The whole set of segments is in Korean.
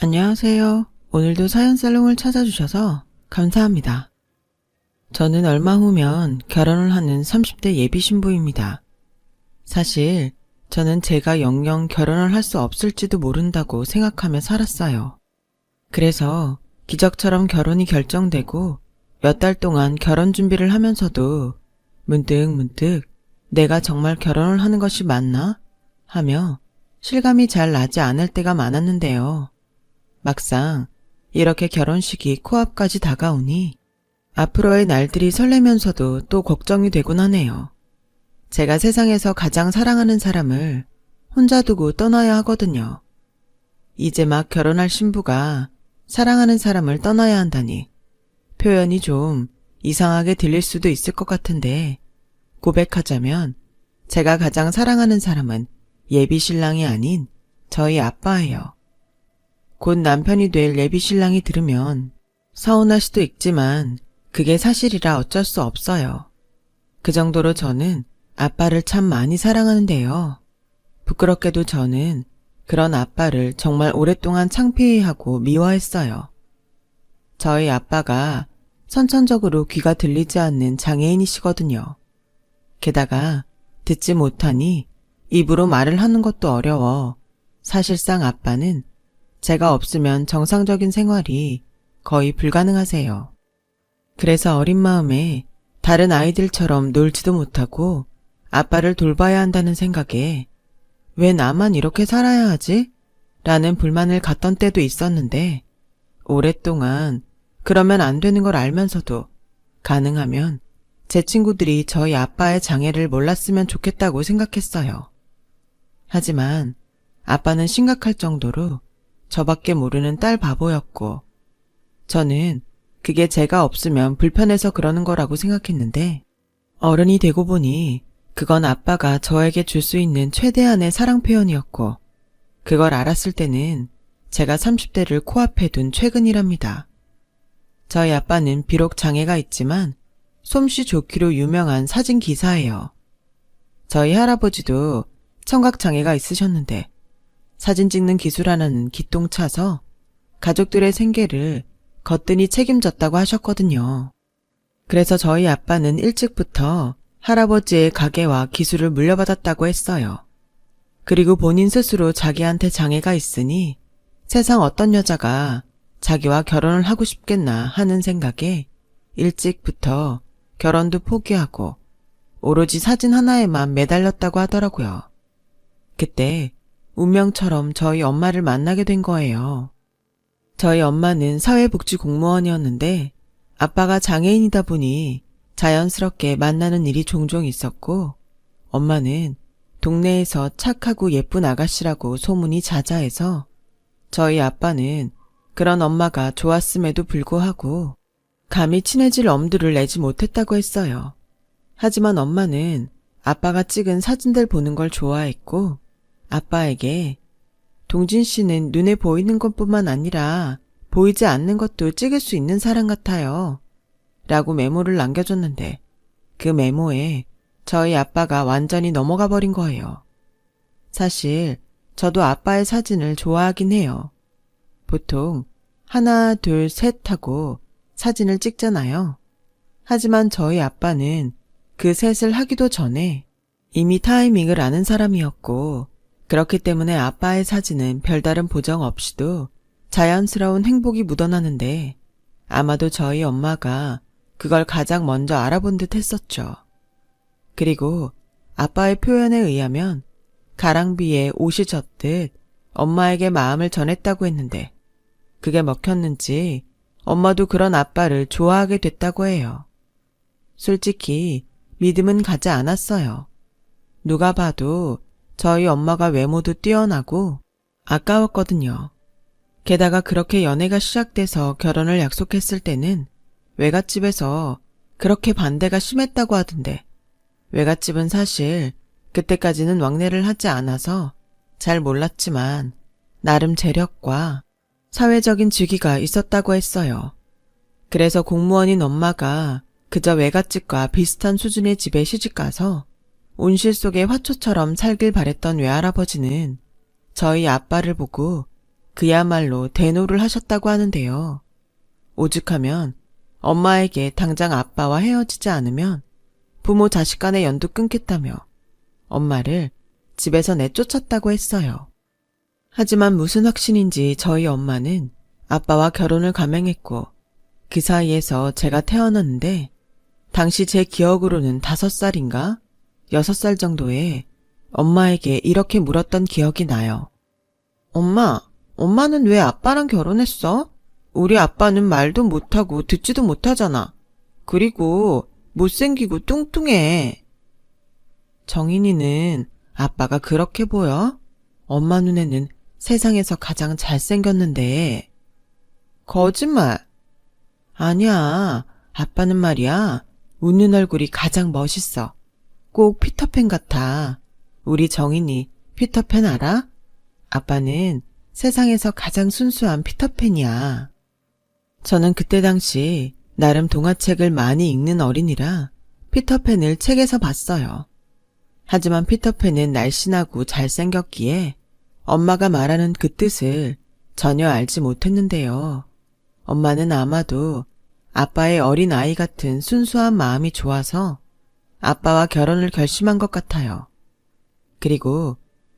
안녕하세요. 오늘도 사연살롱을 찾아주셔서 감사합니다. 저는 얼마 후면 결혼을 하는 30대 예비 신부입니다. 사실 저는 제가 영영 결혼을 할 수 없을지도 모른다고 생각하며 살았어요. 그래서 기적처럼 결혼이 결정되고 몇 달 동안 결혼 준비를 하면서도 문득 내가 정말 결혼을 하는 것이 맞나? 하며 실감이 잘 나지 않을 때가 많았는데요. 막상 이렇게 결혼식이 코앞까지 다가오니 앞으로의 날들이 설레면서도 또 걱정이 되곤 하네요. 제가 세상에서 가장 사랑하는 사람을 혼자 두고 떠나야 하거든요. 이제 막 결혼할 신부가 사랑하는 사람을 떠나야 한다니 표현이 좀 이상하게 들릴 수도 있을 것 같은데 고백하자면 제가 가장 사랑하는 사람은 예비 신랑이 아닌 저희 아빠예요. 곧 남편이 될 예비 신랑이 들으면 서운할 수도 있지만 그게 사실이라 어쩔 수 없어요. 그 정도로 저는 아빠를 참 많이 사랑하는데요. 부끄럽게도 저는 그런 아빠를 정말 오랫동안 창피해하고 미워했어요. 저희 아빠가 선천적으로 귀가 들리지 않는 장애인이시거든요. 게다가 듣지 못하니 입으로 말을 하는 것도 어려워 사실상 아빠는 제가 없으면 정상적인 생활이 거의 불가능하세요. 그래서 어린 마음에 다른 아이들처럼 놀지도 못하고 아빠를 돌봐야 한다는 생각에 왜 나만 이렇게 살아야 하지? 라는 불만을 갖던 때도 있었는데 오랫동안 그러면 안 되는 걸 알면서도 가능하면 제 친구들이 저희 아빠의 장애를 몰랐으면 좋겠다고 생각했어요. 하지만 아빠는 심각할 정도로 저밖에 모르는 딸 바보였고 저는 그게 제가 없으면 불편해서 그러는 거라고 생각했는데 어른이 되고 보니 그건 아빠가 저에게 줄 수 있는 최대한의 사랑 표현이었고 그걸 알았을 때는 제가 30대를 코앞에 둔 최근이랍니다. 저희 아빠는 비록 장애가 있지만 솜씨 좋기로 유명한 사진 기사예요. 저희 할아버지도 청각장애가 있으셨는데 사진 찍는 기술 하나는 기똥차서 가족들의 생계를 거뜬히 책임졌다고 하셨거든요. 그래서 저희 아빠는 일찍부터 할아버지의 가게와 기술을 물려받았다고 했어요. 그리고 본인 스스로 자기한테 장애가 있으니 세상 어떤 여자가 자기와 결혼을 하고 싶겠나 하는 생각에 일찍부터 결혼도 포기하고 오로지 사진 하나에만 매달렸다고 하더라고요. 그때 운명처럼 저희 엄마를 만나게 된 거예요. 저희 엄마는 사회복지 공무원이었는데 아빠가 장애인이다 보니 자연스럽게 만나는 일이 종종 있었고 엄마는 동네에서 착하고 예쁜 아가씨라고 소문이 자자해서 저희 아빠는 그런 엄마가 좋았음에도 불구하고 감히 친해질 엄두를 내지 못했다고 했어요. 하지만 엄마는 아빠가 찍은 사진들 보는 걸 좋아했고 아빠에게 동진 씨는 눈에 보이는 것뿐만 아니라 보이지 않는 것도 찍을 수 있는 사람 같아요. 라고 메모를 남겨줬는데 그 메모에 저희 아빠가 완전히 넘어가 버린 거예요. 사실 저도 아빠의 사진을 좋아하긴 해요. 보통 하나, 둘, 셋 하고 사진을 찍잖아요. 하지만 저희 아빠는 그 셋을 하기도 전에 이미 타이밍을 아는 사람이었고 그렇기 때문에 아빠의 사진은 별다른 보정 없이도 자연스러운 행복이 묻어나는데 아마도 저희 엄마가 그걸 가장 먼저 알아본 듯 했었죠. 그리고 아빠의 표현에 의하면 가랑비에 옷이 젖듯 엄마에게 마음을 전했다고 했는데 그게 먹혔는지 엄마도 그런 아빠를 좋아하게 됐다고 해요. 솔직히 믿음은 가지 않았어요. 누가 봐도 저희 엄마가 외모도 뛰어나고 아까웠거든요. 게다가 그렇게 연애가 시작돼서 결혼을 약속했을 때는 외갓집에서 그렇게 반대가 심했다고 하던데 외갓집은 사실 그때까지는 왕래를 하지 않아서 잘 몰랐지만 나름 재력과 사회적인 직위가 있었다고 했어요. 그래서 공무원인 엄마가 그저 외갓집과 비슷한 수준의 집에 시집가서 온실 속의 화초처럼 살길 바랬던 외할아버지는 저희 아빠를 보고 그야말로 대노를 하셨다고 하는데요. 오죽하면 엄마에게 당장 아빠와 헤어지지 않으면 부모 자식 간의 연도 끊겠다며 엄마를 집에서 내쫓았다고 했어요. 하지만 무슨 확신인지 저희 엄마는 아빠와 결혼을 감행했고 그 사이에서 제가 태어났는데 당시 제 기억으로는 5살인가 6살 정도에 엄마에게 이렇게 물었던 기억이 나요. 엄마는 왜 아빠랑 결혼했어? 우리 아빠는 말도 못하고 듣지도 못하잖아. 그리고 못생기고 뚱뚱해. 정인이는 아빠가 그렇게 보여? 엄마 눈에는 세상에서 가장 잘생겼는데. 거짓말. 아니야. 아빠는 말이야. 웃는 얼굴이 가장 멋있어. 꼭 피터팬 같아. 우리 정인이 피터팬 알아? 아빠는 세상에서 가장 순수한 피터팬이야. 저는 그때 당시 나름 동화책을 많이 읽는 어린이라 피터팬을 책에서 봤어요. 하지만 피터팬은 날씬하고 잘생겼기에 엄마가 말하는 그 뜻을 전혀 알지 못했는데요. 엄마는 아마도 아빠의 어린 아이 같은 순수한 마음이 좋아서 아빠와 결혼을 결심한 것 같아요. 그리고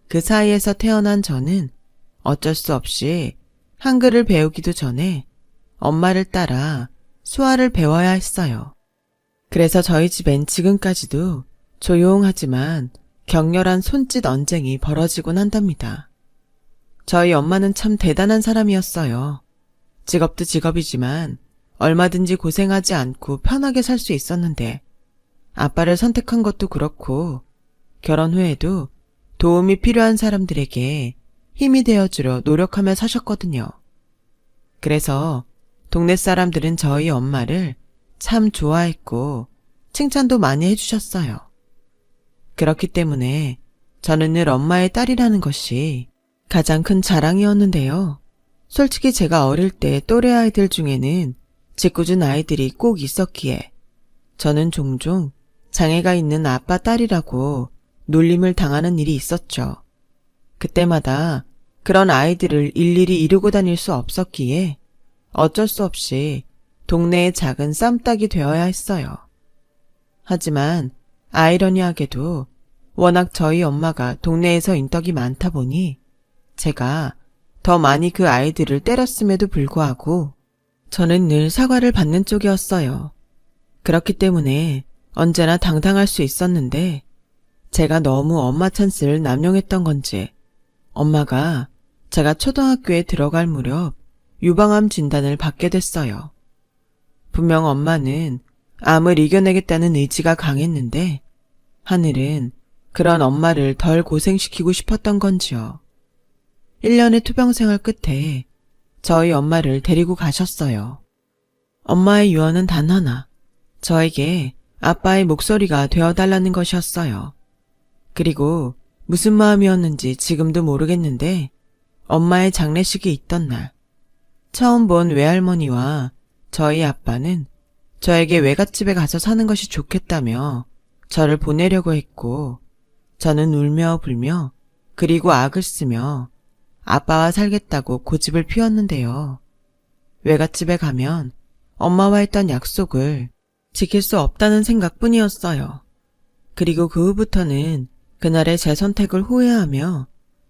그 사이에서 태어난 저는 어쩔 수 없이 한글을 배우기도 전에 엄마를 따라 수화를 배워야 했어요. 그래서 저희 집엔 지금까지도 조용하지만 격렬한 손짓 언쟁이 벌어지곤 한답니다. 저희 엄마는 참 대단한 사람이었어요. 직업도 직업이지만 얼마든지 고생하지 않고 편하게 살 수 있었는데 아빠를 선택한 것도 그렇고 결혼 후에도 도움이 필요한 사람들에게 힘이 되어주려 노력하며 사셨거든요. 그래서 동네 사람들은 저희 엄마를 참 좋아했고 칭찬도 많이 해주셨어요. 그렇기 때문에 저는 늘 엄마의 딸이라는 것이 가장 큰 자랑이었는데요. 솔직히 제가 어릴 때 또래 아이들 중에는 짓궂은 아이들이 꼭 있었기에 저는 종종 장애가 있는 아빠 딸이라고 놀림을 당하는 일이 있었죠. 그때마다 그런 아이들을 일일이 이루고 다닐 수 없었기에 어쩔 수 없이 동네의 작은 쌈딱이 되어야 했어요. 하지만 아이러니하게도 워낙 저희 엄마가 동네에서 인덕이 많다 보니 제가 더 많이 그 아이들을 때렸음에도 불구하고 저는 늘 사과를 받는 쪽이었어요. 그렇기 때문에 언제나 당당할 수 있었는데 제가 너무 엄마 찬스를 남용했던 건지 엄마가 제가 초등학교에 들어갈 무렵 유방암 진단을 받게 됐어요. 분명 엄마는 암을 이겨내겠다는 의지가 강했는데 하늘은 그런 엄마를 덜 고생시키고 싶었던 건지요. 1년의 투병생활 끝에 저희 엄마를 데리고 가셨어요. 엄마의 유언은 단 하나, 저에게 아빠의 목소리가 되어달라는 것이었어요. 그리고 무슨 마음이었는지 지금도 모르겠는데 엄마의 장례식이 있던 날 처음 본 외할머니와 저희 아빠는 저에게 외갓집에 가서 사는 것이 좋겠다며 저를 보내려고 했고 저는 울며 불며 그리고 악을 쓰며 아빠와 살겠다고 고집을 피웠는데요. 외갓집에 가면 엄마와 했던 약속을 지킬 수 없다는 생각뿐이었어요. 그리고 그 후부터는 그날의 제 선택을 후회하며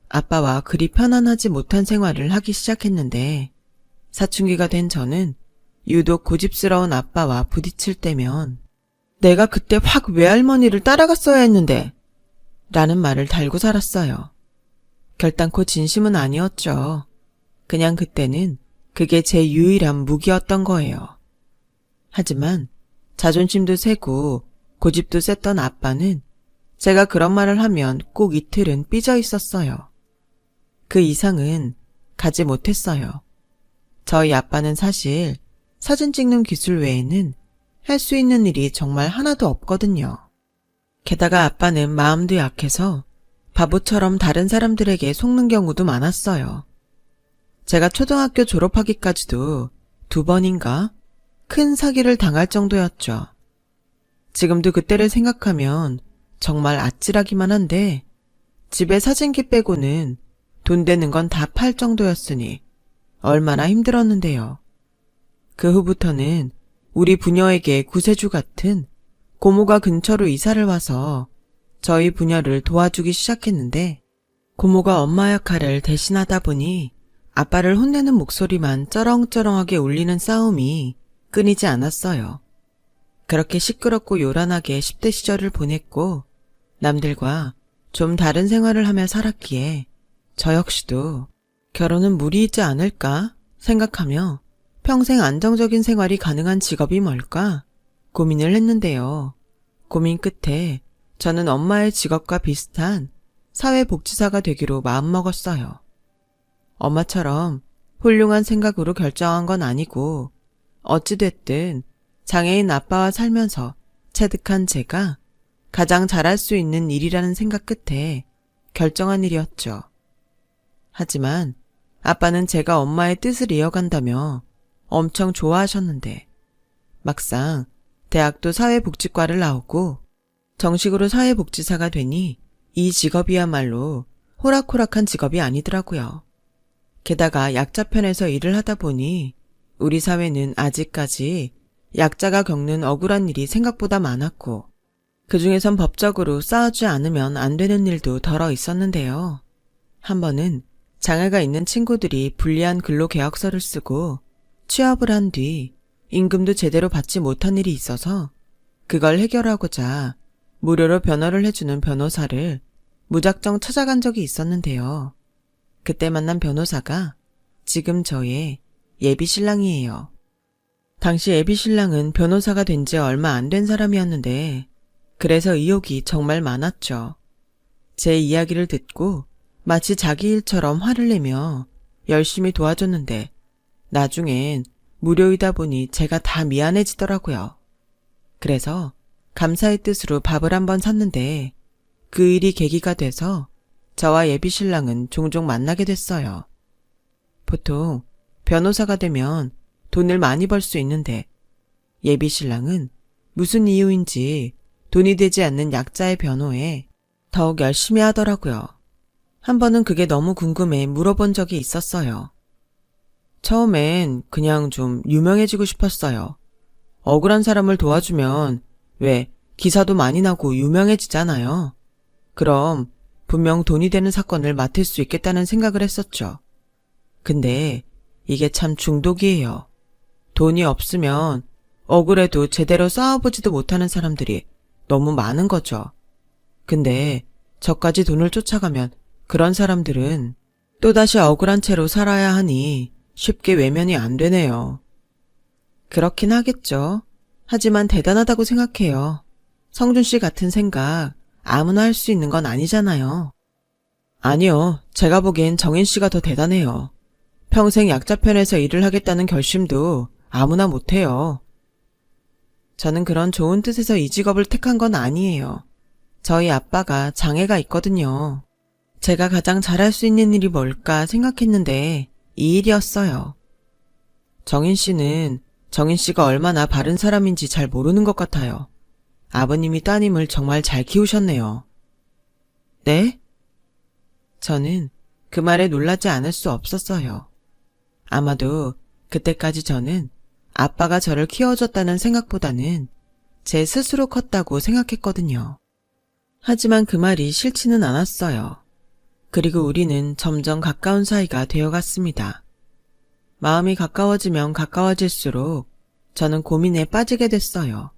아빠와 그리 편안하지 못한 생활을 하기 시작했는데 사춘기가 된 저는 유독 고집스러운 아빠와 부딪힐 때면 내가 그때 확 외할머니를 따라갔어야 했는데 라는 말을 달고 살았어요. 결단코 진심은 아니었죠. 그냥 그때는 그게 제 유일한 무기였던 거예요. 하지만 자존심도 세고 고집도 셌던 아빠는 제가 그런 말을 하면 꼭 이틀은 삐져 있었어요. 그 이상은 가지 못했어요. 저희 아빠는 사실 사진 찍는 기술 외에는 할 수 있는 일이 정말 하나도 없거든요. 게다가 아빠는 마음도 약해서 바보처럼 다른 사람들에게 속는 경우도 많았어요. 제가 초등학교 졸업하기까지도 2번인가 큰 사기를 당할 정도였죠. 지금도 그때를 생각하면 정말 아찔하기만 한데 집에 사진기 빼고는 돈 되는 건 다 팔 정도였으니 얼마나 힘들었는데요. 그 후부터는 우리 부녀에게 구세주 같은 고모가 근처로 이사를 와서 저희 부녀를 도와주기 시작했는데, 고모가 엄마 역할을 대신하다 보니 아빠를 혼내는 목소리만 쩌렁쩌렁하게 울리는 싸움이 끊이지 않았어요. 그렇게 시끄럽고 요란하게 10대 시절을 보냈고 남들과 좀 다른 생활을 하며 살았기에 저 역시도 결혼은 무리이지 않을까 생각하며 평생 안정적인 생활이 가능한 직업이 뭘까 고민을 했는데요. 고민 끝에 저는 엄마의 직업과 비슷한 사회복지사가 되기로 마음먹었어요. 엄마처럼 훌륭한 생각으로 결정한 건 아니고 어찌됐든 장애인 아빠와 살면서 체득한 제가 가장 잘할 수 있는 일이라는 생각 끝에 결정한 일이었죠. 하지만 아빠는 제가 엄마의 뜻을 이어간다며 엄청 좋아하셨는데 막상 대학도 사회복지과를 나오고 정식으로 사회복지사가 되니 이 직업이야말로 호락호락한 직업이 아니더라고요. 게다가 약자편에서 일을 하다 보니 우리 사회는 아직까지 약자가 겪는 억울한 일이 생각보다 많았고 그중에선 법적으로 싸우지 않으면 안 되는 일도 덜어 있었는데요. 한 번은 장애가 있는 친구들이 불리한 근로계약서를 쓰고 취업을 한 뒤 임금도 제대로 받지 못한 일이 있어서 그걸 해결하고자 무료로 변호를 해주는 변호사를 무작정 찾아간 적이 있었는데요. 그때 만난 변호사가 지금 저의 예비 신랑이에요. 당시 예비 신랑은 변호사가 된 지 얼마 안 된 사람이었는데 그래서 의욕이 정말 많았죠. 제 이야기를 듣고 마치 자기 일처럼 화를 내며 열심히 도와줬는데 나중엔 무료이다 보니 제가 다 미안해지더라고요. 그래서 감사의 뜻으로 밥을 한번 샀는데 그 일이 계기가 돼서 저와 예비 신랑은 종종 만나게 됐어요. 보통 변호사가 되면 돈을 많이 벌 수 있는데 예비 신랑은 무슨 이유인지 돈이 되지 않는 약자의 변호에 더욱 열심히 하더라고요. 한 번은 그게 너무 궁금해 물어본 적이 있었어요. 처음엔 그냥 좀 유명해지고 싶었어요. 억울한 사람을 도와주면 왜 기사도 많이 나고 유명해지잖아요. 그럼 분명 돈이 되는 사건을 맡을 수 있겠다는 생각을 했었죠. 근데 이게 참 중독이에요. 돈이 없으면 억울해도 제대로 싸워보지도 못하는 사람들이 너무 많은 거죠. 근데 저까지 돈을 쫓아가면 그런 사람들은 또다시 억울한 채로 살아야 하니 쉽게 외면이 안 되네요. 그렇긴 하겠죠. 하지만 대단하다고 생각해요. 성준 씨 같은 생각 아무나 할 수 있는 건 아니잖아요. 아니요. 제가 보기엔 정인 씨가 더 대단해요. 평생 약자편에서 일을 하겠다는 결심도 아무나 못해요. 저는 그런 좋은 뜻에서 이 직업을 택한 건 아니에요. 저희 아빠가 장애가 있거든요. 제가 가장 잘할 수 있는 일이 뭘까 생각했는데 이 일이었어요. 정인 씨는 정인 씨가 얼마나 바른 사람인지 잘 모르는 것 같아요. 아버님이 따님을 정말 잘 키우셨네요. 네? 저는 그 말에 놀라지 않을 수 없었어요. 아마도 그때까지 저는 아빠가 저를 키워줬다는 생각보다는 제 스스로 컸다고 생각했거든요. 하지만 그 말이 싫지는 않았어요. 그리고 우리는 점점 가까운 사이가 되어갔습니다. 마음이 가까워지면 가까워질수록 저는 고민에 빠지게 됐어요.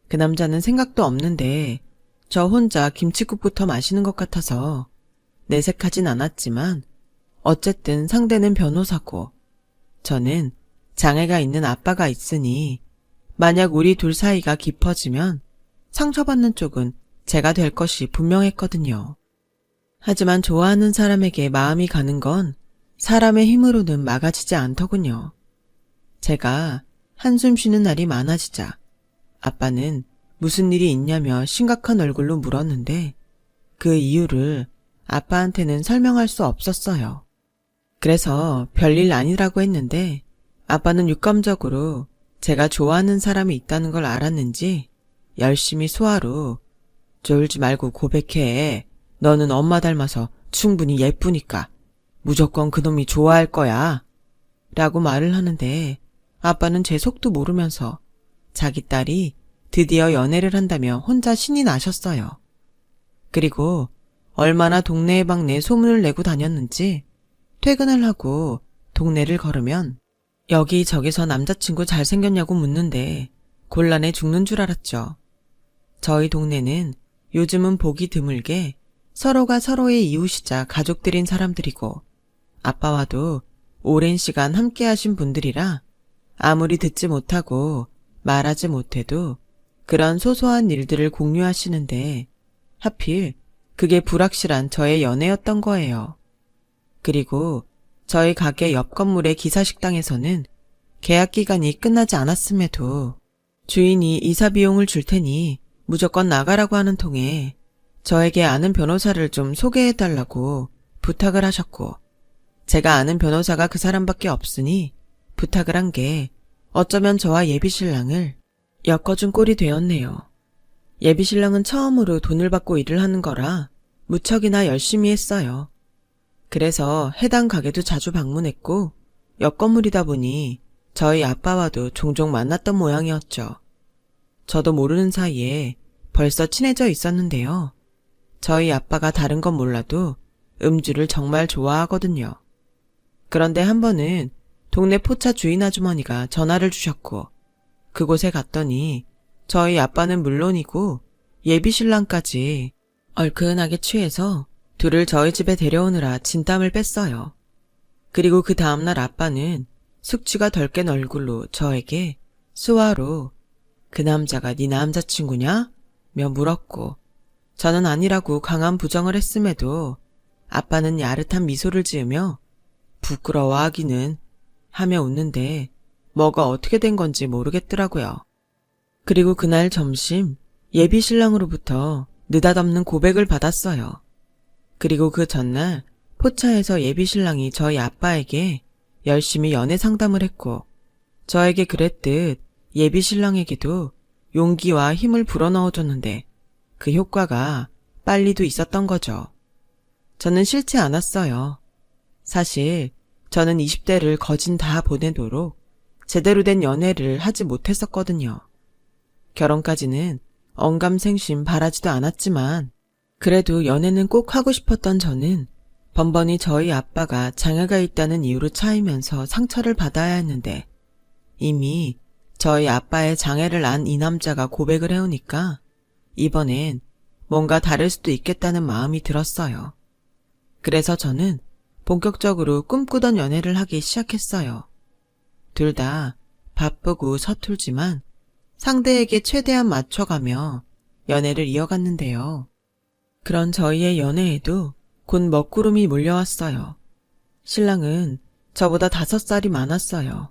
그 남자는 생각도 없는데 저 혼자 김칫국부터 마시는 것 같아서 내색하진 않았지만 어쨌든 상대는 변호사고 저는 장애가 있는 아빠가 있으니 만약 우리 둘 사이가 깊어지면 상처받는 쪽은 제가 될 것이 분명했거든요. 하지만 좋아하는 사람에게 마음이 가는 건 사람의 힘으로는 막아지지 않더군요. 제가 한숨 쉬는 날이 많아지자 아빠는 무슨 일이 있냐며 심각한 얼굴로 물었는데 그 이유를 아빠한테는 설명할 수 없었어요. 그래서 별일 아니라고 했는데 아빠는 육감적으로 제가 좋아하는 사람이 있다는 걸 알았는지 열심히 소화로 졸지 말고 고백해. 너는 엄마 닮아서 충분히 예쁘니까 무조건 그놈이 좋아할 거야. 라고 말을 하는데 아빠는 제 속도 모르면서 자기 딸이 드디어 연애를 한다며 혼자 신이 나셨어요. 그리고 얼마나 동네에 방네 소문을 내고 다녔는지 퇴근을 하고 동네를 걸으면 여기저기서 남자친구 잘생겼냐고 묻는데 곤란해 죽는 줄 알았죠. 저희 동네는 요즘은 보기 드물게 서로가 서로의 이웃이자 가족들인 사람들이고 아빠와도 오랜 시간 함께 하신 분들이라 아무리 듣지 못하고 말하지 못해도 그런 소소한 일들을 공유하시는데 하필 그게 불확실한 저의 연애였던 거예요. 그리고 저희 가게 옆 건물의 기사식당에서는 계약 기간이 끝나지 않았음에도 주인이 이사 비용을 줄 테니 무조건 나가라고 하는 통에 저에게 아는 변호사를 좀 소개해달라고 부탁을 하셨고 제가 아는 변호사가 그 사람밖에 없으니 부탁을 한 게 어쩌면 저와 예비신랑을 엮어준 꼴이 되었네요. 예비신랑은 처음으로 돈을 받고 일을 하는 거라 무척이나 열심히 했어요. 그래서 해당 가게도 자주 방문했고 옆 건물이다 보니 저희 아빠와도 종종 만났던 모양이었죠. 저도 모르는 사이에 벌써 친해져 있었는데요. 저희 아빠가 다른 건 몰라도 음주를 정말 좋아하거든요. 그런데 한 번은 동네 포차 주인 아주머니가 전화를 주셨고 그곳에 갔더니 저희 아빠는 물론이고 예비신랑까지 얼큰하게 취해서 둘을 저희 집에 데려오느라 진땀을 뺐어요. 그리고 그 다음날 아빠는 숙취가 덜 깬 얼굴로 저에게 수화로 그 남자가 네 남자친구냐? 며 물었고 저는 아니라고 강한 부정을 했음에도 아빠는 야릇한 미소를 지으며 부끄러워하기는 하며 웃는데 뭐가 어떻게 된 건지 모르겠더라고요. 그리고 그날 점심 예비신랑으로부터 느닷없는 고백을 받았어요. 그리고 그 전날 포차에서 예비신랑이 저희 아빠에게 열심히 연애 상담을 했고 저에게 그랬듯 예비신랑에게도 용기와 힘을 불어넣어줬는데 그 효과가 빨리도 있었던 거죠. 저는 싫지 않았어요. 사실 저는 20대를 거진 다 보내도록 제대로 된 연애를 하지 못했었거든요. 결혼까지는 언감생심 바라지도 않았지만 그래도 연애는 꼭 하고 싶었던 저는 번번이 저희 아빠가 장애가 있다는 이유로 차이면서 상처를 받아야 했는데 이미 저희 아빠의 장애를 안 이 남자가 고백을 해오니까 이번엔 뭔가 다를 수도 있겠다는 마음이 들었어요. 그래서 저는 본격적으로 꿈꾸던 연애를 하기 시작했어요. 둘 다 바쁘고 서툴지만 상대에게 최대한 맞춰가며 연애를 이어갔는데요. 그런 저희의 연애에도 곧 먹구름이 몰려왔어요. 신랑은 저보다 5살이 많았어요.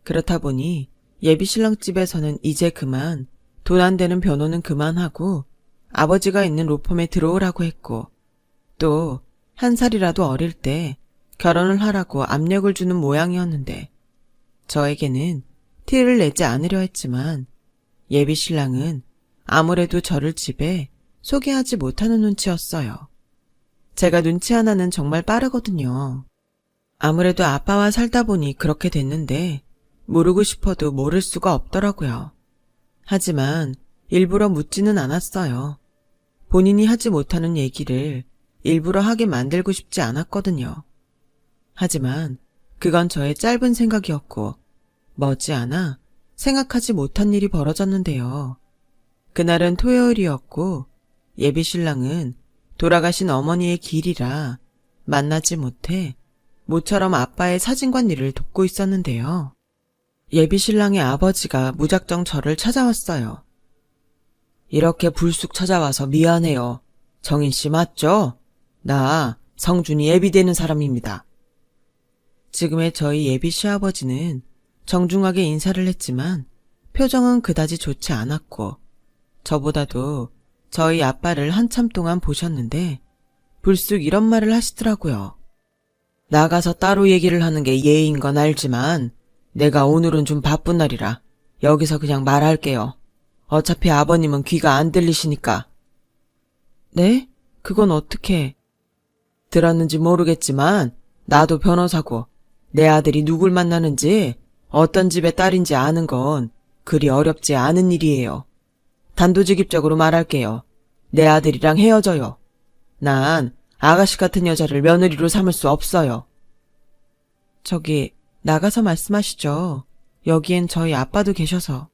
그렇다 보니 예비신랑 집에서는 이제 그만 돈 안 되는 변호는 그만하고 아버지가 있는 로펌에 들어오라고 했고 또 1살이라도 어릴 때 결혼을 하라고 압력을 주는 모양이었는데 저에게는 티를 내지 않으려 했지만 예비신랑은 아무래도 저를 집에 소개하지 못하는 눈치였어요. 제가 눈치 하나는 정말 빠르거든요. 아무래도 아빠와 살다 보니 그렇게 됐는데 모르고 싶어도 모를 수가 없더라고요. 하지만 일부러 묻지는 않았어요. 본인이 하지 못하는 얘기를 일부러 하게 만들고 싶지 않았거든요. 하지만 그건 저의 짧은 생각이었고 머지않아 생각하지 못한 일이 벌어졌는데요. 그날은 토요일이었고 예비신랑은 돌아가신 어머니의 길이라 만나지 못해 모처럼 아빠의 사진관 일을 돕고 있었는데요. 예비신랑의 아버지가 무작정 저를 찾아왔어요. 이렇게 불쑥 찾아와서 미안해요. 정인씨 맞죠? 나 성준이 예비되는 사람입니다. 지금의 저희 예비 시아버지는 정중하게 인사를 했지만 표정은 그다지 좋지 않았고 저보다도 저희 아빠를 한참 동안 보셨는데 불쑥 이런 말을 하시더라고요. 나가서 따로 얘기를 하는 게 예의인 건 알지만 내가 오늘은 좀 바쁜 날이라 여기서 그냥 말할게요. 어차피 아버님은 귀가 안 들리시니까. 네? 그건 어떻게? 들었는지 모르겠지만 나도 변호사고 내 아들이 누굴 만나는지 어떤 집의 딸인지 아는 건 그리 어렵지 않은 일이에요. 단도직입적으로 말할게요. 내 아들이랑 헤어져요. 난 아가씨 같은 여자를 며느리로 삼을 수 없어요. 저기 나가서 말씀하시죠. 여기엔 저희 아빠도 계셔서.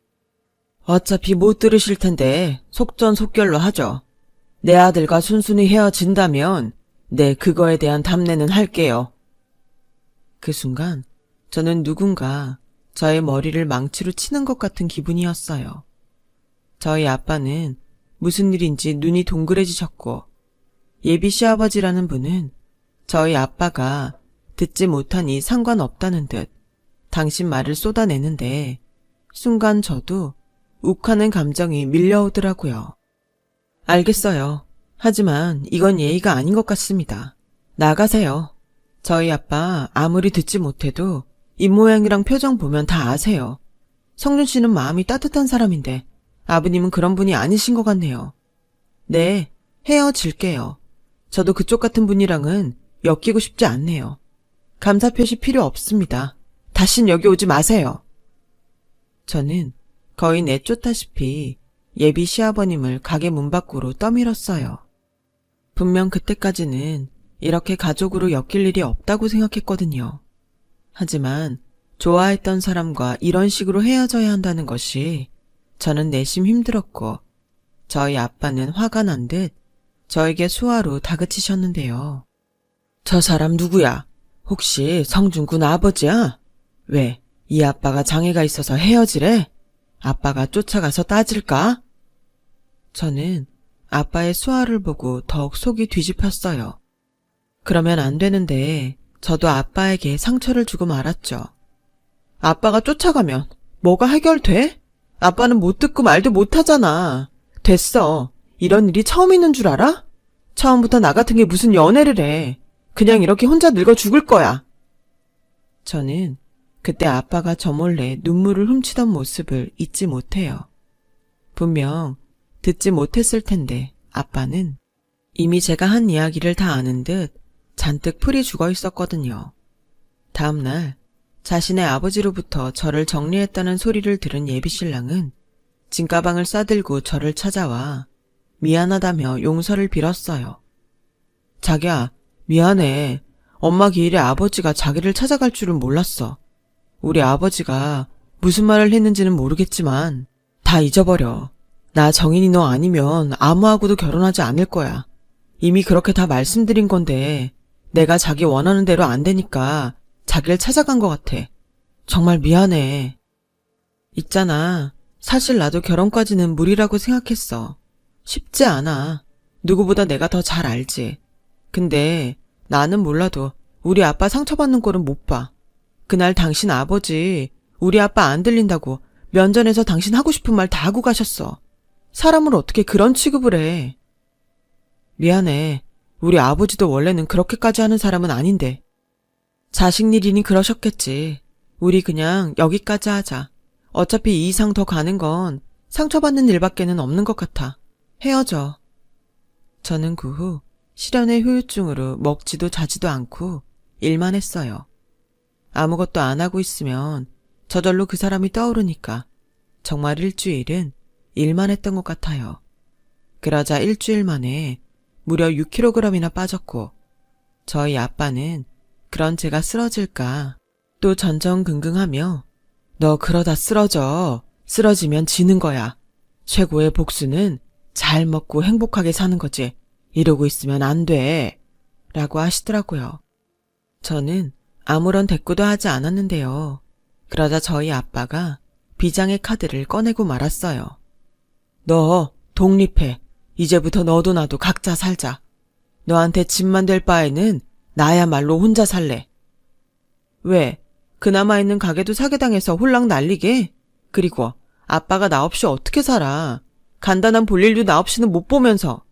어차피 못 들으실 텐데 속전속결로 하죠. 내 아들과 순순히 헤어진다면 그거에 대한 답례는 할게요. 그 순간 저는 누군가 저의 머리를 망치로 치는 것 같은 기분이었어요. 저희 아빠는 무슨 일인지 눈이 동그래지셨고 예비 시아버지라는 분은 저희 아빠가 듣지 못하니 상관없다는 듯 당신 말을 쏟아내는데 순간 저도 욱하는 감정이 밀려오더라고요. 알겠어요. 하지만 이건 예의가 아닌 것 같습니다. 나가세요. 저희 아빠 아무리 듣지 못해도 입모양이랑 표정 보면 다 아세요. 성준 씨는 마음이 따뜻한 사람인데 아버님은 그런 분이 아니신 것 같네요. 네, 헤어질게요. 저도 그쪽 같은 분이랑은 엮이고 싶지 않네요. 감사 표시 필요 없습니다. 다신 여기 오지 마세요. 저는 거의 내쫓다시피 예비 시아버님을 가게 문 밖으로 떠밀었어요. 분명 그때까지는 이렇게 가족으로 엮일 일이 없다고 생각했거든요. 하지만 좋아했던 사람과 이런 식으로 헤어져야 한다는 것이 저는 내심 힘들었고 저희 아빠는 화가 난 듯 저에게 수화로 다그치셨는데요. 저 사람 누구야? 혹시 성준군 아버지야? 왜, 이 아빠가 장애가 있어서 헤어지래? 아빠가 쫓아가서 따질까? 저는 아빠의 수화를 보고 더욱 속이 뒤집혔어요. 그러면 안 되는데 저도 아빠에게 상처를 주고 말았죠. 아빠가 쫓아가면 뭐가 해결돼? 아빠는 못 듣고 말도 못하잖아. 됐어. 이런 일이 처음 있는 줄 알아? 처음부터 나 같은 게 무슨 연애를 해. 그냥 이렇게 혼자 늙어 죽을 거야. 저는 그때 아빠가 저 몰래 눈물을 훔치던 모습을 잊지 못해요. 분명 듣지 못했을 텐데 아빠는 이미 제가 한 이야기를 다 아는 듯 잔뜩 풀이 죽어 있었거든요. 다음 날 자신의 아버지로부터 저를 정리했다는 소리를 들은 예비신랑은 짐가방을 싸들고 저를 찾아와 미안하다며 용서를 빌었어요. 자기야, 미안해. 엄마 기일에 아버지가 자기를 찾아갈 줄은 몰랐어. 우리 아버지가 무슨 말을 했는지는 모르겠지만 다 잊어버려. 나 정인이 너 아니면 아무하고도 결혼하지 않을 거야. 이미 그렇게 다 말씀드린 건데 내가 자기 원하는 대로 안 되니까 자기를 찾아간 것 같아. 정말 미안해. 있잖아. 사실 나도 결혼까지는 무리라고 생각했어. 쉽지 않아. 누구보다 내가 더 잘 알지. 근데 나는 몰라도 우리 아빠 상처받는 꼴은 못 봐. 그날 당신 아버지 우리 아빠 안 들린다고 면전에서 당신 하고 싶은 말 다 하고 가셨어. 사람을 어떻게 그런 취급을 해. 미안해. 우리 아버지도 원래는 그렇게까지 하는 사람은 아닌데. 자식 일이니 그러셨겠지. 우리 그냥 여기까지 하자. 어차피 이 이상 더 가는 건 상처받는 일밖에는 없는 것 같아. 헤어져. 저는 그 후 실연의 후유증으로 먹지도 자지도 않고 일만 했어요. 아무것도 안 하고 있으면 저절로 그 사람이 떠오르니까 정말 일주일은 일만 했던 것 같아요. 그러자 일주일 만에 무려 6kg이나 빠졌고 저희 아빠는 그런 제가 쓰러질까 또 전전긍긍하며 너 그러다 쓰러져. 쓰러지면 지는 거야. 최고의 복수는 잘 먹고 행복하게 사는 거지. 이러고 있으면 안 돼. 라고 하시더라고요. 저는 아무런 대꾸도 하지 않았는데요. 그러자 저희 아빠가 비장의 카드를 꺼내고 말았어요. 너 독립해. 이제부터 너도 나도 각자 살자. 너한테 집만 될 바에는 나야말로 혼자 살래. 왜? 그나마 있는 가게도 사기당해서 홀랑 날리게? 그리고 아빠가 나 없이 어떻게 살아? 간단한 볼일도 나 없이는 못 보면서.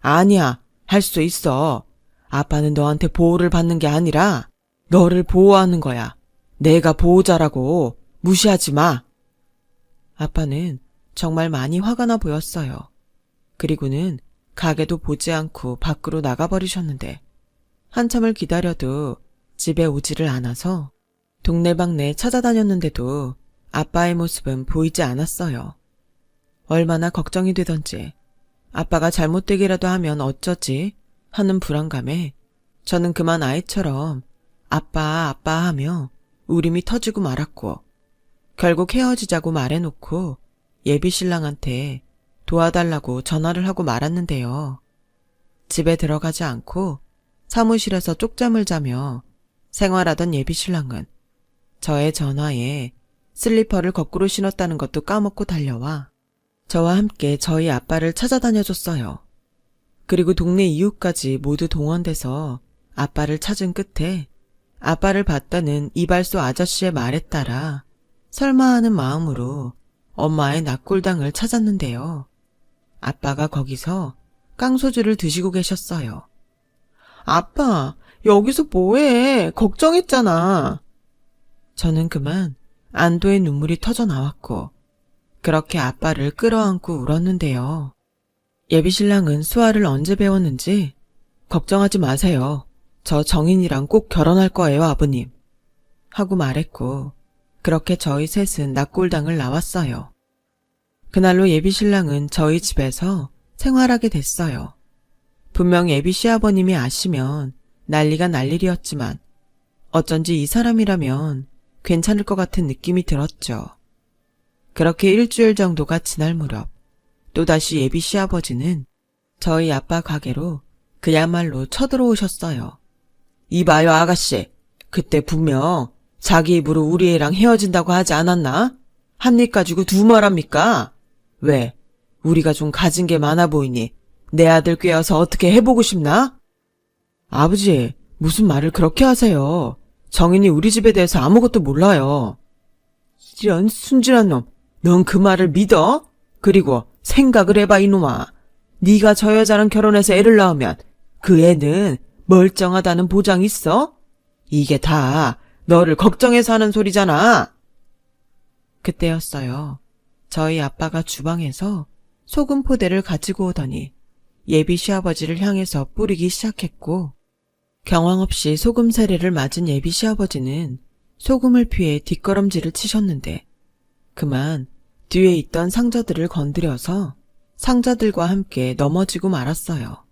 아니야, 할 수 있어. 아빠는 너한테 보호를 받는 게 아니라 너를 보호하는 거야. 내가 보호자라고. 무시하지 마. 아빠는 정말 많이 화가 나 보였어요. 그리고는 가게도 보지 않고 밖으로 나가버리셨는데 한참을 기다려도 집에 오지를 않아서 동네방네 찾아다녔는데도 아빠의 모습은 보이지 않았어요. 얼마나 걱정이 되던지 아빠가 잘못되기라도 하면 어쩌지 하는 불안감에 저는 그만 아이처럼 아빠 아빠 하며 울음이 터지고 말았고 결국 헤어지자고 말해놓고 예비신랑한테 도와달라고 전화를 하고 말았는데요. 집에 들어가지 않고 사무실에서 쪽잠을 자며 생활하던 예비신랑은 저의 전화에 슬리퍼를 거꾸로 신었다는 것도 까먹고 달려와 저와 함께 저희 아빠를 찾아다녀줬어요. 그리고 동네 이웃까지 모두 동원돼서 아빠를 찾은 끝에 아빠를 봤다는 이발소 아저씨의 말에 따라 설마 하는 마음으로 엄마의 낙골당을 찾았는데요. 아빠가 거기서 깡소주를 드시고 계셨어요. 아빠, 여기서 뭐해? 걱정했잖아. 저는 그만 안도의 눈물이 터져 나왔고 그렇게 아빠를 끌어안고 울었는데요. 예비신랑은 수화를 언제 배웠는지 걱정하지 마세요. 저 정인이랑 꼭 결혼할 거예요, 아버님. 하고 말했고 그렇게 저희 셋은 낙골당을 나왔어요. 그날로 예비신랑은 저희 집에서 생활하게 됐어요. 분명 예비 시아버님이 아시면 난리가 날 일이었지만 어쩐지 이 사람이라면 괜찮을 것 같은 느낌이 들었죠. 그렇게 일주일 정도가 지날 무렵 또다시 예비 시아버지는 저희 아빠 가게로 그야말로 쳐들어오셨어요. 이봐요 아가씨, 그때 분명 자기 입으로 우리 애랑 헤어진다고 하지 않았나? 한 입 가지고 두 말합니까? 왜? 우리가 좀 가진 게 많아 보이니 내 아들 꿰어서 어떻게 해보고 싶나? 아버지, 무슨 말을 그렇게 하세요. 정인이 우리 집에 대해서 아무것도 몰라요. 이런 순진한 놈, 넌 그 말을 믿어? 그리고 생각을 해봐 이놈아. 네가 저 여자랑 결혼해서 애를 낳으면 그 애는 멀쩡하다는 보장 있어? 이게 다 너를 걱정해서 하는 소리잖아. 그때였어요. 저희 아빠가 주방에서 소금 포대를 가지고 오더니 예비 시아버지를 향해서 뿌리기 시작했고 경황 없이 소금 세례를 맞은 예비 시아버지는 소금을 피해 뒷걸음질을 치셨는데 그만 뒤에 있던 상자들을 건드려서 상자들과 함께 넘어지고 말았어요.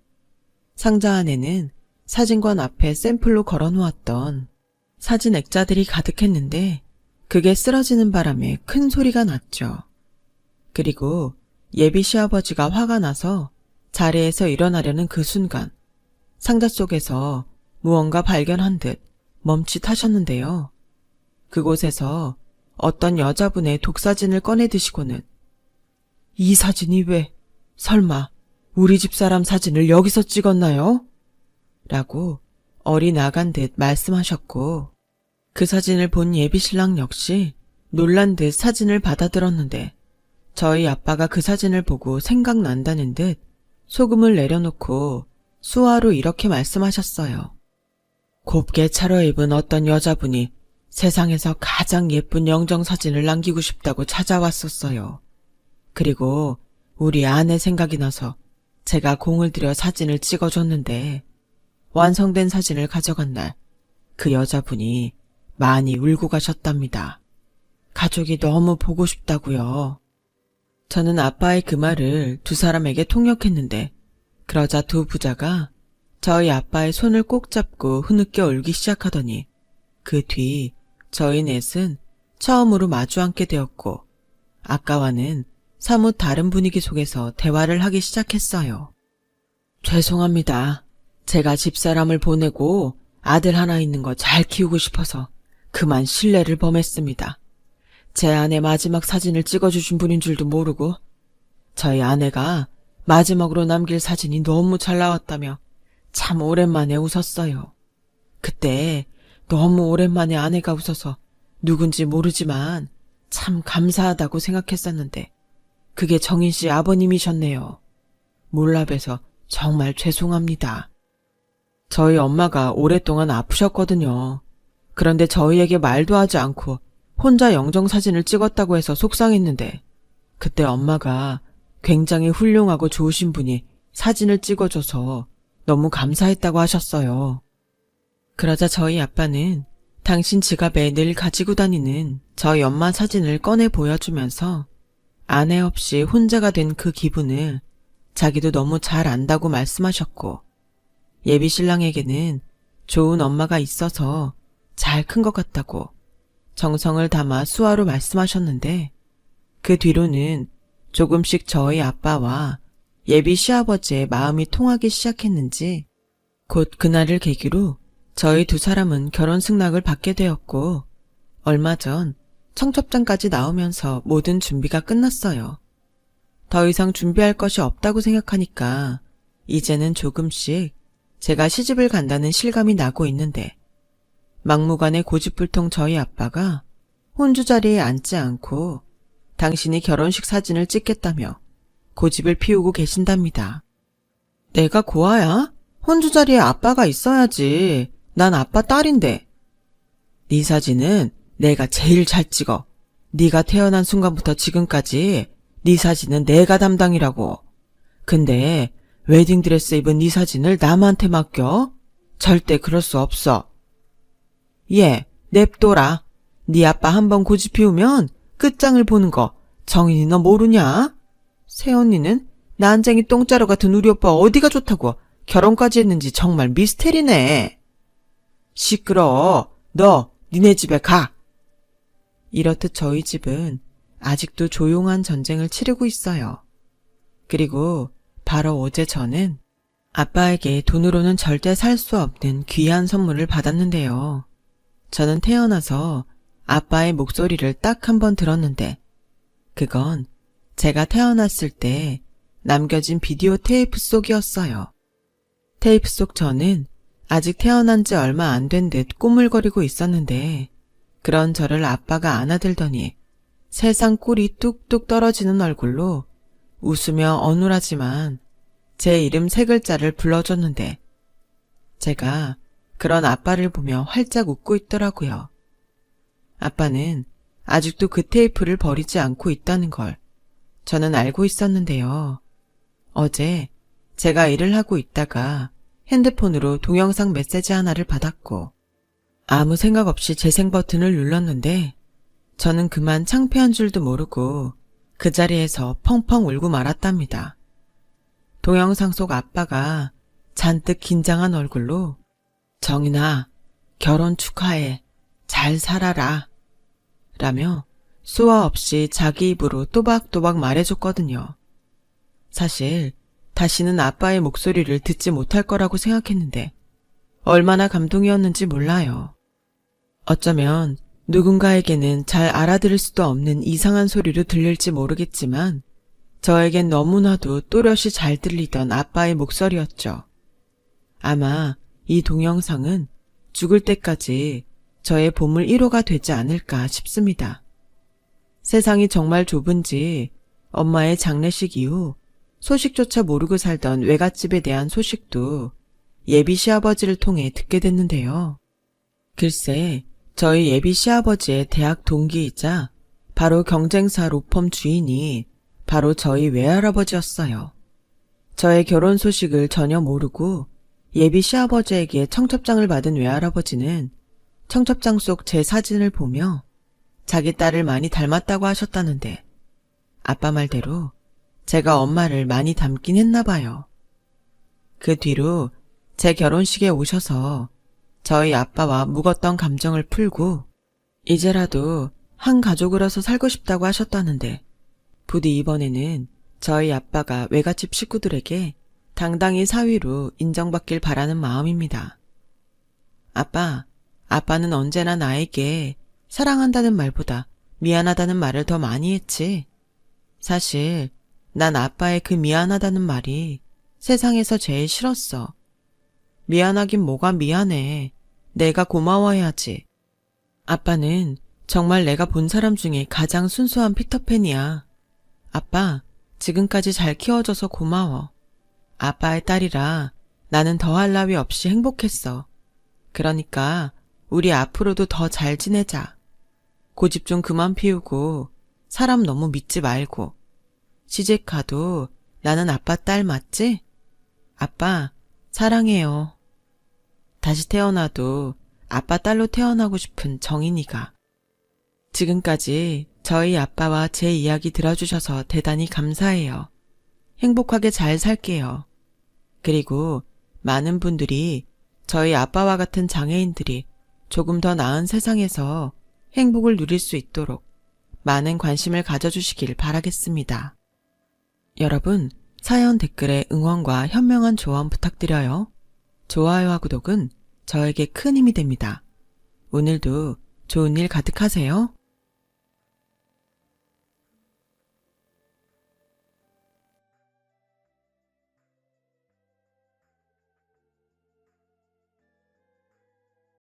상자 안에는 사진관 앞에 샘플로 걸어놓았던 사진 액자들이 가득했는데 그게 쓰러지는 바람에 큰 소리가 났죠. 그리고 예비 시아버지가 화가 나서 자리에서 일어나려는 그 순간 상자 속에서 무언가 발견한 듯 멈칫하셨는데요. 그곳에서 어떤 여자분의 독사진을 꺼내 드시고는 이 사진이 왜 설마 우리 집 사람 사진을 여기서 찍었나요? 라고 어리나간 듯 말씀하셨고 그 사진을 본 예비신랑 역시 놀란 듯 사진을 받아들었는데 저희 아빠가 그 사진을 보고 생각난다는 듯 소금을 내려놓고 수화로 이렇게 말씀하셨어요. 곱게 차려입은 어떤 여자분이 세상에서 가장 예쁜 영정사진을 남기고 싶다고 찾아왔었어요. 그리고 우리 아내 생각이 나서 제가 공을 들여 사진을 찍어줬는데 완성된 사진을 가져간 날 그 여자분이 많이 울고 가셨답니다. 가족이 너무 보고 싶다고요. 저는 아빠의 그 말을 두 사람에게 통역했는데 그러자 두 부자가 저희 아빠의 손을 꼭 잡고 흐느껴 울기 시작하더니 그 뒤 저희 넷은 처음으로 마주 앉게 되었고 아까와는 사뭇 다른 분위기 속에서 대화를 하기 시작했어요. 죄송합니다. 제가 집사람을 보내고 아들 하나 있는 거 잘 키우고 싶어서 그만 실례를 범했습니다. 제 아내 마지막 사진을 찍어주신 분인 줄도 모르고 저희 아내가 마지막으로 남길 사진이 너무 잘 나왔다며 참 오랜만에 웃었어요. 그때 너무 오랜만에 아내가 웃어서 누군지 모르지만 참 감사하다고 생각했었는데 그게 정인 씨 아버님이셨네요. 몰라 봬서 정말 죄송합니다. 저희 엄마가 오랫동안 아프셨거든요. 그런데 저희에게 말도 하지 않고 혼자 영정사진을 찍었다고 해서 속상했는데 그때 엄마가 굉장히 훌륭하고 좋으신 분이 사진을 찍어줘서 너무 감사했다고 하셨어요. 그러자 저희 아빠는 당신 지갑에 늘 가지고 다니는 저희 엄마 사진을 꺼내 보여주면서 아내 없이 혼자가 된 그 기분을 자기도 너무 잘 안다고 말씀하셨고, 예비 신랑에게는 좋은 엄마가 있어서 잘 큰 것 같다고 정성을 담아 수화로 말씀하셨는데, 그 뒤로는 조금씩 저희 아빠와 예비 시아버지의 마음이 통하기 시작했는지 곧 그날을 계기로 저희 두 사람은 결혼 승낙을 받게 되었고, 얼마 전 청첩장까지 나오면서 모든 준비가 끝났어요. 더 이상 준비할 것이 없다고 생각하니까 이제는 조금씩 제가 시집을 간다는 실감이 나고 있는데, 막무가내 고집불통 저희 아빠가 혼주 자리에 앉지 않고 당신이 결혼식 사진을 찍겠다며 고집을 피우고 계신답니다. 내가 고아야? 혼주 자리에 아빠가 있어야지. 난 아빠 딸인데. 네 사진은 내가 제일 잘 찍어. 네가 태어난 순간부터 지금까지 네 사진은 내가 담당이라고. 근데 웨딩드레스 입은 네 사진을 남한테 맡겨? 절대 그럴 수 없어. 얘, 냅둬라. 네 아빠 한번 고집 피우면 끝장을 보는 거 정인이 너 모르냐? 새언니는 난쟁이 똥자루 같은 우리 오빠 어디가 좋다고 결혼까지 했는지 정말 미스테리네. 시끄러워. 너 니네 집에 가. 이렇듯 저희 집은 아직도 조용한 전쟁을 치르고 있어요. 그리고 바로 어제 저는 아빠에게 돈으로는 절대 살 수 없는 귀한 선물을 받았는데요. 저는 태어나서 아빠의 목소리를 딱 한 번 들었는데, 그건 제가 태어났을 때 남겨진 비디오 테이프 속이었어요. 테이프 속 저는 아직 태어난 지 얼마 안 된 듯 꾸물거리고 있었는데, 그런 저를 아빠가 안아들더니 세상 꿀이 뚝뚝 떨어지는 얼굴로 웃으며 어눌하지만 제 이름 세 글자를 불러줬는데, 제가 그런 아빠를 보며 활짝 웃고 있더라고요. 아빠는 아직도 그 테이프를 버리지 않고 있다는 걸 저는 알고 있었는데요. 어제 제가 일을 하고 있다가 핸드폰으로 동영상 메시지 하나를 받았고, 아무 생각 없이 재생 버튼을 눌렀는데 저는 그만 창피한 줄도 모르고 그 자리에서 펑펑 울고 말았답니다. 동영상 속 아빠가 잔뜩 긴장한 얼굴로 정인아, 결혼 축하해. 잘 살아라. 라며 수화 없이 자기 입으로 또박또박 말해줬거든요. 사실 다시는 아빠의 목소리를 듣지 못할 거라고 생각했는데 얼마나 감동이었는지 몰라요. 어쩌면 누군가에게는 잘 알아들을 수도 없는 이상한 소리로 들릴지 모르겠지만 저에겐 너무나도 또렷이 잘 들리던 아빠의 목소리였죠. 아마 이 동영상은 죽을 때까지 저의 보물 1호가 되지 않을까 싶습니다. 세상이 정말 좁은지 엄마의 장례식 이후 소식조차 모르고 살던 외갓집에 대한 소식도 예비 시아버지를 통해 듣게 됐는데요. 글쎄, 저희 예비 시아버지의 대학 동기이자 바로 경쟁사 로펌 주인이 바로 저희 외할아버지였어요. 저의 결혼 소식을 전혀 모르고 예비 시아버지에게 청첩장을 받은 외할아버지는 청첩장 속 제 사진을 보며 자기 딸을 많이 닮았다고 하셨다는데, 아빠 말대로 제가 엄마를 많이 닮긴 했나 봐요. 그 뒤로 제 결혼식에 오셔서 저희 아빠와 묵었던 감정을 풀고 이제라도 한 가족으로서 살고 싶다고 하셨다는데, 부디 이번에는 저희 아빠가 외갓집 식구들에게 당당히 사위로 인정받길 바라는 마음입니다. 아빠는 언제나 나에게 사랑한다는 말보다 미안하다는 말을 더 많이 했지. 사실 난 아빠의 그 미안하다는 말이 세상에서 제일 싫었어. 미안하긴 뭐가 미안해. 내가 고마워해야지. 아빠는 정말 내가 본 사람 중에 가장 순수한 피터팬이야. 아빠, 지금까지 잘 키워줘서 고마워. 아빠의 딸이라 나는 더할 나위 없이 행복했어. 그러니까 우리 앞으로도 더 잘 지내자. 고집 좀 그만 피우고 사람 너무 믿지 말고. 시집 가도 나는 아빠 딸 맞지? 아빠, 사랑해요. 다시 태어나도 아빠 딸로 태어나고 싶은 정인이가. 지금까지 저희 아빠와 제 이야기 들어주셔서 대단히 감사해요. 행복하게 잘 살게요. 그리고 많은 분들이 저희 아빠와 같은 장애인들이 조금 더 나은 세상에서 행복을 누릴 수 있도록 많은 관심을 가져주시길 바라겠습니다. 여러분, 사연 댓글에 응원과 현명한 조언 부탁드려요. 좋아요와 구독은 저에게 큰 힘이 됩니다. 오늘도 좋은 일 가득하세요.